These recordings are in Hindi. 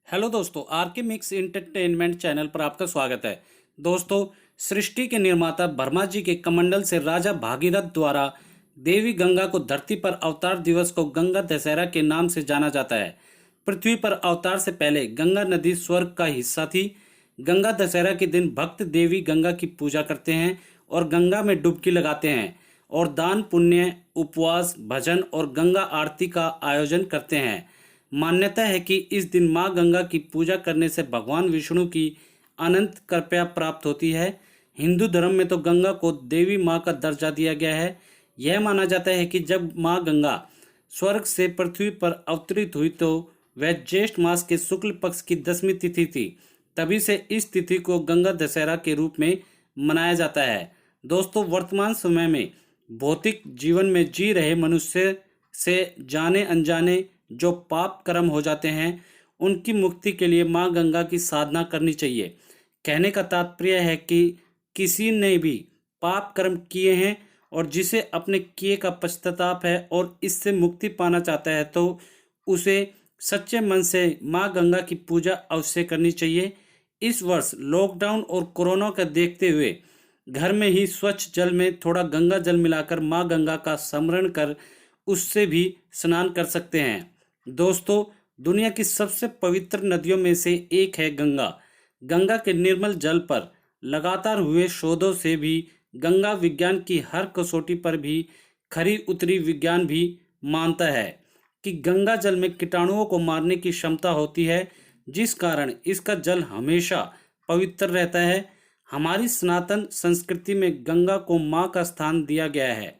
हेलो दोस्तों, आर के मिक्स इंटरटेनमेंट चैनल पर आपका स्वागत है। दोस्तों, सृष्टि के निर्माता ब्रह्मा जी के कमंडल से राजा भागीरथ द्वारा देवी गंगा को धरती पर अवतार दिवस को गंगा दशहरा के नाम से जाना जाता है। पृथ्वी पर अवतार से पहले गंगा नदी स्वर्ग का हिस्सा थी। गंगा दशहरा के दिन भक्त देवी गंगा की पूजा करते हैं और गंगा में डुबकी लगाते हैं और दान पुण्य, उपवास, भजन और गंगा आरती का आयोजन करते हैं। मान्यता है कि इस दिन मां गंगा की पूजा करने से भगवान विष्णु की अनंत कृपा प्राप्त होती है। हिंदू धर्म में तो गंगा को देवी मां का दर्जा दिया गया है। यह माना जाता है कि जब मां गंगा स्वर्ग से पृथ्वी पर अवतरित हुई तो वह ज्येष्ठ मास के शुक्ल पक्ष की 10वीं तिथि थी। तभी से इस तिथि को गंगा दशहरा के रूप में मनाया जाता है। दोस्तों, वर्तमान समय में भौतिक जीवन में जी रहे मनुष्य से जाने अनजाने जो पाप कर्म हो जाते हैं, उनकी मुक्ति के लिए मां गंगा की साधना करनी चाहिए। कहने का तात्पर्य है कि किसी ने भी पाप कर्म किए हैं और जिसे अपने किए का पश्चाताप है और इससे मुक्ति पाना चाहता है, तो उसे सच्चे मन से मां गंगा की पूजा अवश्य करनी चाहिए। इस वर्ष लॉकडाउन और कोरोना का देखते हुए घर में ही स्वच्छ जल में थोड़ा गंगा जल मिलाकर मां गंगा का स्मरण कर उससे भी स्नान कर सकते हैं। दोस्तों, दुनिया की सबसे पवित्र नदियों में से एक है गंगा। गंगा के निर्मल जल पर लगातार हुए शोधों से भी गंगा विज्ञान की हर कसौटी पर भी खरी उतरी। विज्ञान भी मानता है कि गंगा जल में कीटाणुओं को मारने की क्षमता होती है, जिस कारण इसका जल हमेशा पवित्र रहता है। हमारी सनातन संस्कृति में गंगा को मां का स्थान दिया गया है।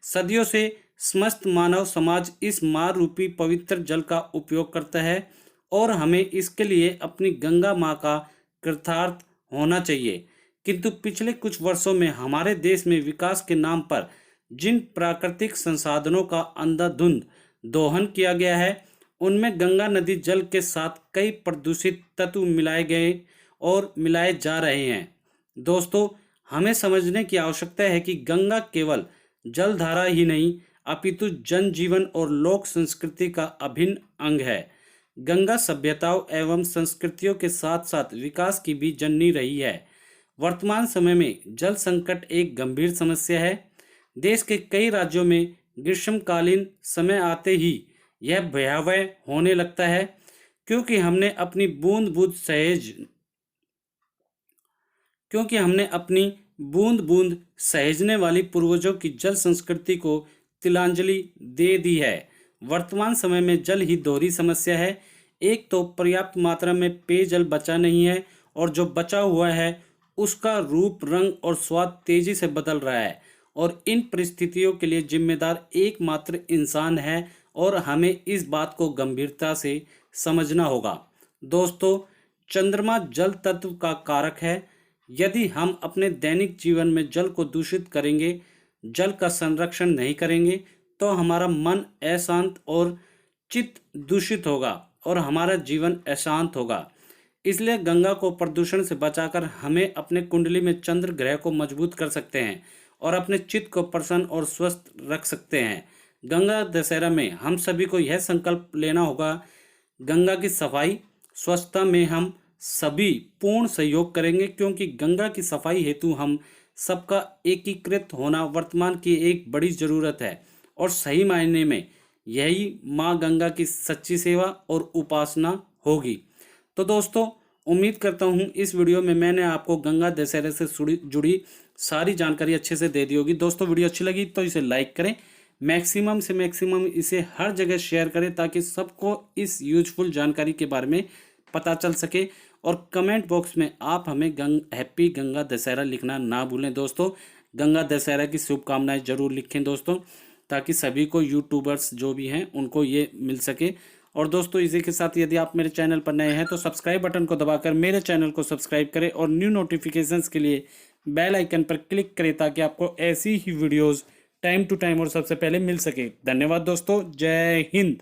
सदियों से समस्त मानव समाज इस मां रूपी पवित्र जल का उपयोग करता है और हमें इसके लिए अपनी गंगा मां का कृतार्थ होना चाहिए। किंतु पिछले कुछ वर्षों में हमारे देश में विकास के नाम पर जिन प्राकृतिक संसाधनों का अंधाधुंध दोहन किया गया है, उनमें गंगा नदी जल के साथ कई प्रदूषित तत्व मिलाए गए और मिलाए जा रहे हैं। दोस्तों, हमें समझने की आवश्यकता है कि गंगा केवल जलधारा ही नहीं अपितु जनजीवन और लोक संस्कृति का अभिन्न अंग है। गंगा सभ्यताओं एवं संस्कृतियों के साथ साथ विकास की भी जननी रही है। वर्तमान समय में जल संकट एक गंभीर समस्या है। देश के कई राज्यों में ग्रीष्मकालीन समय आते ही यह भयावह होने लगता है, क्योंकि हमने अपनी बूंद बूंद सहेजने वाली पूर्वजों की जल संस्कृति को तिलांजलि दे दी है। वर्तमान समय में जल ही दोहरी समस्या है। एक तो पर्याप्त मात्रा में पेयजल बचा नहीं है और जो बचा हुआ है उसका रूप, रंग और स्वाद तेजी से बदल रहा है और इन परिस्थितियों के लिए जिम्मेदार एकमात्र इंसान है और हमें इस बात को गंभीरता से समझना होगा। दोस्तों, चंद्रमा जल तत्व का कारक है। यदि हम अपने दैनिक जीवन में जल को दूषित करेंगे, जल का संरक्षण नहीं करेंगे, तो हमारा मन अशांत और चित्त दूषित होगा और हमारा जीवन अशांत होगा। इसलिए गंगा को प्रदूषण से बचाकर हमें अपने कुंडली में चंद्र ग्रह को मजबूत कर सकते हैं और अपने चित्त को प्रसन्न और स्वस्थ रख सकते हैं। गंगा दशहरा में हम सभी को यह संकल्प लेना होगा, गंगा की सफाई स्वच्छता में हम सभी पूर्ण सहयोग करेंगे, क्योंकि गंगा की सफाई हेतु हम सबका एकीकृत होना वर्तमान की एक बड़ी जरूरत है और सही मायने में यही माँ गंगा की सच्ची सेवा और उपासना होगी। तो दोस्तों, उम्मीद करता हूँ इस वीडियो में मैंने आपको गंगा दशहरे से जुड़ी सारी जानकारी अच्छे से दे दी होगी। दोस्तों, वीडियो अच्छी लगी तो इसे लाइक करें, मैक्सिमम से मैक्सिमम इसे हर जगह शेयर करें ताकि सबको इस यूजफुल जानकारी के बारे में पता चल सके। और कमेंट बॉक्स में आप हमें हैप्पी गंगा दशहरा लिखना ना भूलें। दोस्तों, गंगा दशहरा की शुभकामनाएं जरूर लिखें दोस्तों, ताकि सभी को यूट्यूबर्स जो भी हैं उनको ये मिल सके। और दोस्तों, इसी के साथ यदि आप मेरे चैनल पर नए हैं तो सब्सक्राइब बटन को दबाकर मेरे चैनल को सब्सक्राइब करें और न्यू नोटिफिकेशंस के लिए बेल आइकन पर क्लिक करें ताकि आपको ऐसी ही वीडियोज़ टाइम टू टाइम और सबसे पहले मिल सके। धन्यवाद दोस्तों, जय हिंद।